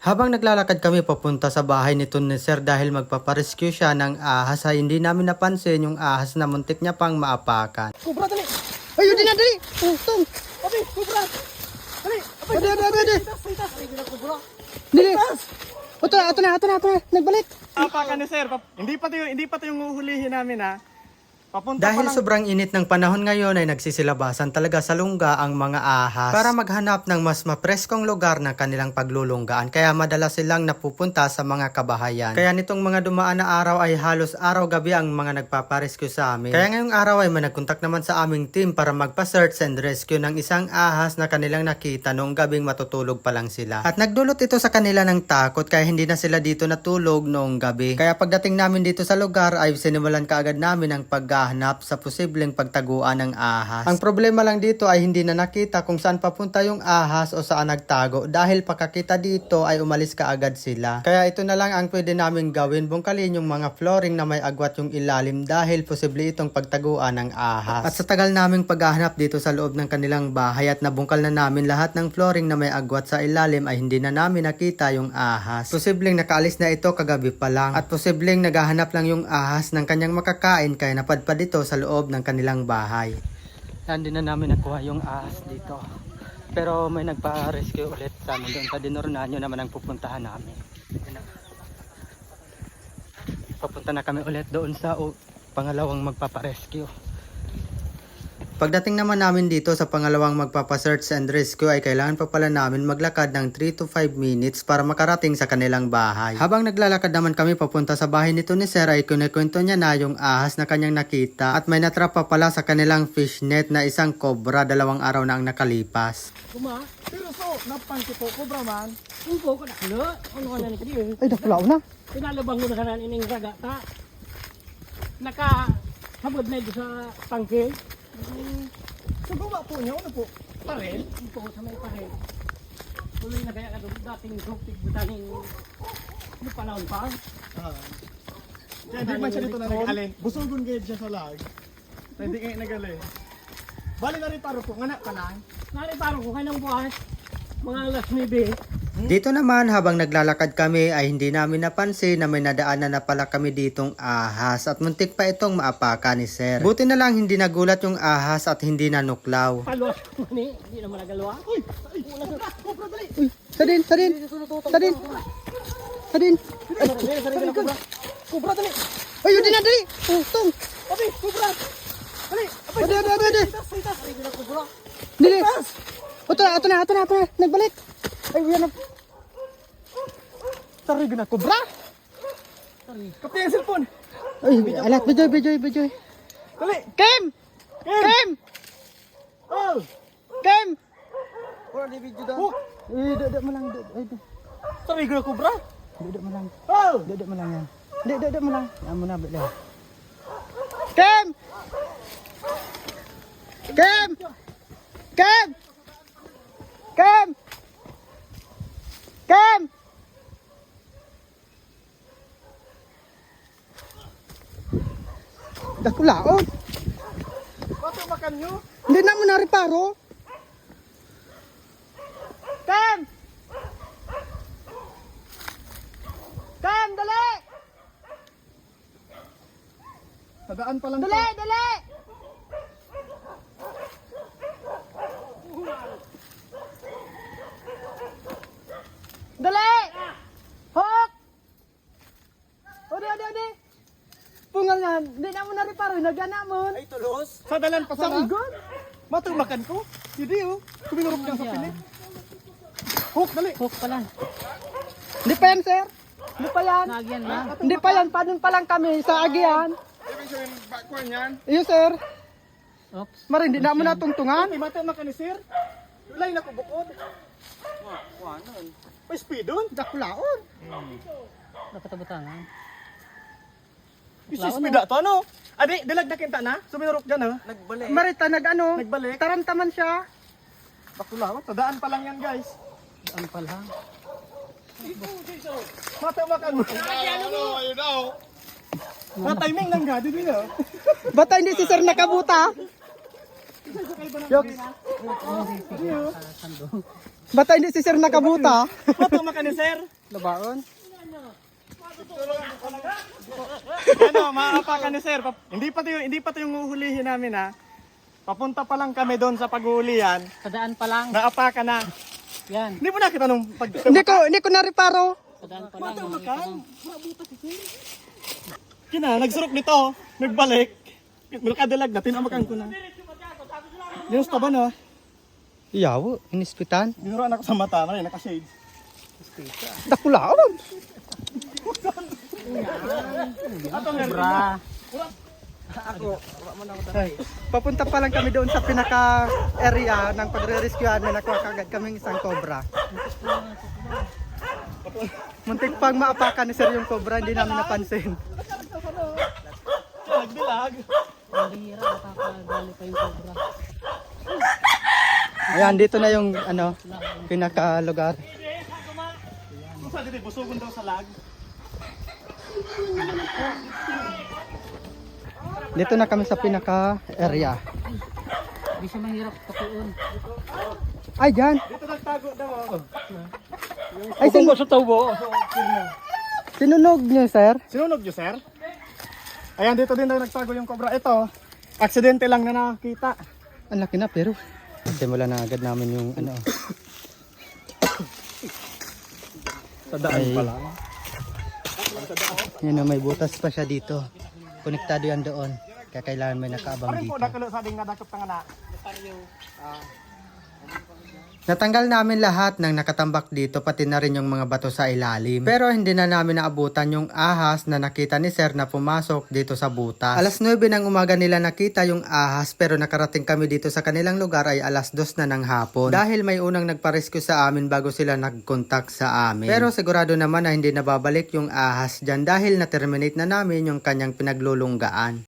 Habang naglalakad kami papunta sa bahay nito ni Sir dahil magpaparescue siya ng ahas ay hindi namin napansin yung ahas na muntik niya pang maapakan. Kubra, dali! Ayun din na, dali! Tungtong! Abi, kubra! Dali! Dali! Dali! Ito na! Nagbalik! Apakan ni sir, hindi pa 'to yung uhulihin namin ha. Papunta Dahil pa lang. sobrang init ng panahon ngayon ay nagsisilabasan talaga sa lungga ang mga ahas para maghanap ng mas mapreskong lugar na kanilang paglulunggaan, kaya madalas silang napupunta sa mga kabahayan. Kaya nitong mga dumaan na araw ay halos araw-gabi ang mga nagpaparescue sa amin. Kaya ngayong araw ay may nagkontak naman sa aming team para magpa-search and rescue ng isang ahas na kanilang nakita noong gabing matutulog pa lang sila. At nagdulot ito sa kanila ng takot kaya hindi na sila dito natulog noong gabi. Kaya pagdating namin dito sa lugar ay sinimulan kaagad namin ang paghahanap sa posibleng pagtaguan ng ahas. Ang problema lang dito ay hindi na nakita kung saan papunta yung ahas o saan nagtago dahil pagkakita dito ay umalis kaagad sila. Kaya ito na lang ang pwede namin gawin, bungkalin yung mga flooring na may agwat yung ilalim dahil posible itong pagtaguan ng ahas. At sa tagal naming paghahanap dito sa loob ng kanilang bahay at nabungkal na namin lahat ng flooring na may agwat sa ilalim ay hindi na namin nakita yung ahas. Posibleng nakaalis na ito kagabi pa lang at posibleng naghahanap lang yung ahas ng kanyang makakain kaya napadpad dito sa loob ng kanilang bahay. Hindi na namin nakuha yung ahas dito. Pero may nagpa-rescue ulit sa amin doon sa Dinornanyo naman ang pupuntahan namin. Papunta na kami ulit doon sa pangalawang magpapa-rescue. Pagdating naman namin dito sa pangalawang magpapa-search and rescue ay kailangan pa pala namin maglakad ng 3 to 5 minutes para makarating sa kanilang bahay. Habang naglalakad naman kami papunta sa bahay nito ni Sir ay kunikwento niya na yung ahas na kanyang nakita at may natrap pa pala sa kanilang fishnet na isang cobra 2 araw na ang nakalipas. Pero so, napangki po kubra man. Upo ko na kulo. Ano ka na ni kadi? Ay, nakulaw na. Pinalabang mo na kanan ining raga ta. Naka habod na sa tangke. So gawa po niya, ano po? Parel? Upo sa may pahe. Tuloy na kaya ka dating sopig butaning ano panahon pa. Kaya di man siya dito na nag-alin. Busugon kayo siya sa lag. Kaya di kayo nag-alin. Bali na rin paro po, nganak ka lang. Nari parang ko kanang buwas. Mga alas 9. Dito naman habang naglalakad kami ay hindi namin napansin na may nadaanan na pala kami ditong ahas at muntik pa itong maapakan ni Sir. Buti na lang hindi nagulat yung ahas at hindi nanuklaw. Paluwas ko ni, hindi naman nagalawa. Uy! Kubra, dali! Sadin! Kubra, dali! Ayun din na, dali! Tungtong! Abi, kubra! Dali! Dali! Kubra. Dali! Ito na! Nagbalik! Ay, yan na. Tarig na, kubra! Kapi ang cellphone! Ay, alat, Bejoy! Dali! Kim! Oh! Wala di video daw. Hook! Dada mo lang. Tarig na, kubra! Dada mo lang. Oh! Dada mo lang yan. Dada mo lang. Yan mo na, bala. Kim! Dakulaon. Bato makan nyo? Hindi na mo nariparo. Kim, dali! Tadaan pa lang to. Dali! Dali! Hok! Odi! Pungal na, hindi na mo nariparo, nagana mo. Ay, tulos? Sa dalan pa Sa sana? igon? Bato makan ko? Hindi oh. Kuminurok niya sa pilit. Hook, dali! Hook pa lang. Hindi pa yan, sir. Hindi pa yan. Nagyan lang. Hindi pa yan, panon pa lang kami sa agian. Ibig sabihin, bakwan yan. Iyo, sir. Oops. Mara, hindi na mo natungtungan. Ay, mata makan ni sir. Ulay na ko bukod. Wanon. May speed doon. Dakulaon. Nakatabutangan. Isi speed to, ano? Adi, dalag na kinta na. Suminurok dyan, ha? Nagbalik. Marita, Nagbalik. tarantaman siya. Bakulawan, tadaan pa lang yan, guys. Ano pa lang? Mata makan mo. Ayun na, oh. Timing lang ga, dito na. Bata hindi si sir nakabuta. Jokes. Bata hindi si sir nakabuta. Pato maka ni sir. Labaon. Ano, maapa ka ni sir. Hindi pa 'to yung uhulihin namin ha. Papunta pa lang kami doon sa paghuhulihan. Sa daan pa lang. Naapa ka na. Yan. Hindi mo nakita nung pag... Hindi ko nareparo. Sa daan pa lang. Matama ka. Kina, nagsurok nito. Nagbalik. Nakadalag na. Tinamakan ko na. Ginusta ba na? Iyaw, inispitan. Ginuruan ako sa mata. Maray, naka-shades. Dakulaon. Ato meron Bra. Papunta pa lang kami doon sa pinaka-area ng pagre-rescuehan na nakuha kagad kaming isang cobra. Muntik pang maapakan ni sir yung cobra, hindi namin napansin. Nagdilag. Ang hira, nakakagali pa yung cobra. Ayan, dito na yung pinaka-lugar. Kung saan dito, busugon daw sa lag. Dito na kami sa pinaka-area. Hindi siya mahirap kapuon. Ay, dyan. Dito nagtago daw. Ay, sa taubo. sinunog niyo, sir? Sinunog nyo, sir? Ayan, dito din daw nagtago yung cobra. Ito, aksidente lang na nakakita. Ang laki na, pero simulan na agad namin yung Sa daan Ay. pala. yun na, may butas pa siya dito. Konektado yan doon. Kaya kailangan may nakaabang Parin po, dito. nakalo sa ding nadakot nga na. Natanggal namin lahat ng nakatambak dito pati na rin yung mga bato sa ilalim. Pero hindi na namin naabutan yung ahas na nakita ni sir na pumasok dito sa butas. Alas 9 ng umaga nila nakita yung ahas pero nakarating kami dito sa kanilang lugar ay alas 2 na ng hapon. Dahil may unang nagparescue sa amin bago sila nag-contact sa amin. Pero sigurado naman na hindi nababalik yung ahas dyan dahil na-terminate na namin yung kanyang pinaglulunggaan.